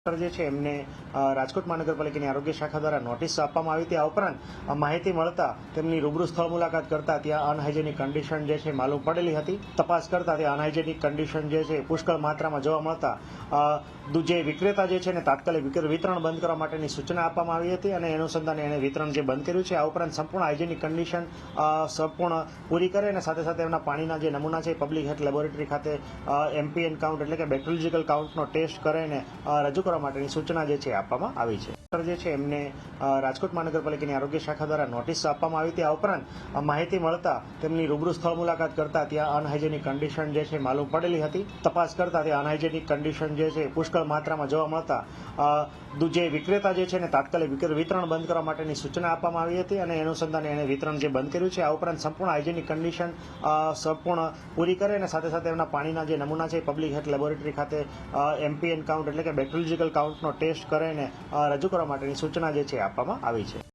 જે છે એમને રાજકોટ મહાનગરપાલિકાની આરોગ્ય શાખા દ્વારા નોટિસ આપવામાં આવી હતી। આ ઉપરાંત માહિતી મળતા તેમની રૂબરૂ સ્થળ મુલાકાત કરતા ત્યાં અનહાઇજેનિક કન્ડિશન જે છે માલુમ પડેલી હતી। તપાસ કરતા ત્યાં અનહાઇજેનિક કન્ડિશન જે છે પુષ્કળ માત્રામાં જોવા મળતા જે વિક્રેતા જે છે ને તાત્કાલિક વિતરણ બંધ કરવા માટેની સૂચના આપવામાં આવી હતી અને અનુસંધાને એને વિતરણ જે બંધ કર્યું છે। આ ઉપરાંત સંપૂર્ણ હાઇજેનિક કન્ડિશન સંપૂર્ણ પૂરી કરે અને સાથે સાથે એમના પાણીના જે નમૂના છે પબ્લિક હેલ્થ લેબોરેટરી ખાતે MPN કાઉન્ટ એટલે કે બેક્ટેરિયોલોજીકલ કાઉન્ટનો ટેસ્ટ કરીને રજૂ કરવા માટેની સૂચના જે છે આપવામાં આવી છે। જે છે એમને રાજકોટ મહાનગરપાલિકાની આરોગ્ય શાખા દ્વારા નોટિસ આપવામાં આવી હતી। આ ઉપરાંત માહિતી મળતા તેમની રૂબરૂ સ્થળ મુલાકાત કરતા ત્યાં અનહાઇજેનિક કન્ડિશન જે છે માલુમ પડેલી હતી। તપાસ કરતા ત્યાં અનહાઇજેનિક કન્ડિશન જે છે પુષ્કળ માત્રામાં જોવા મળતા જે વિક્રેતા જે છે ને તાત્કાલિક વિતરણ બંધ કરવા માટેની સૂચના આપવામાં આવી હતી અને અનુસંધાને એને વિતરણ જે બંધ કર્યું છે। આ ઉપરાંત સંપૂર્ણ હાઇજેનિક કન્ડિશન સંપૂર્ણ પૂરી કરે અને સાથે સાથે એમના પાણીના જે નમૂના છે પબ્લિક હેલ્થ લેબોરેટરી ખાતે MPN કાઉન્ટ એટલે કે બેક્ટેરિયોલોજીકલ કાઉન્ટનો ટેસ્ટ કરીને રજૂ કરવા માટેની સૂચના જે છે આપવામાં આવી છે।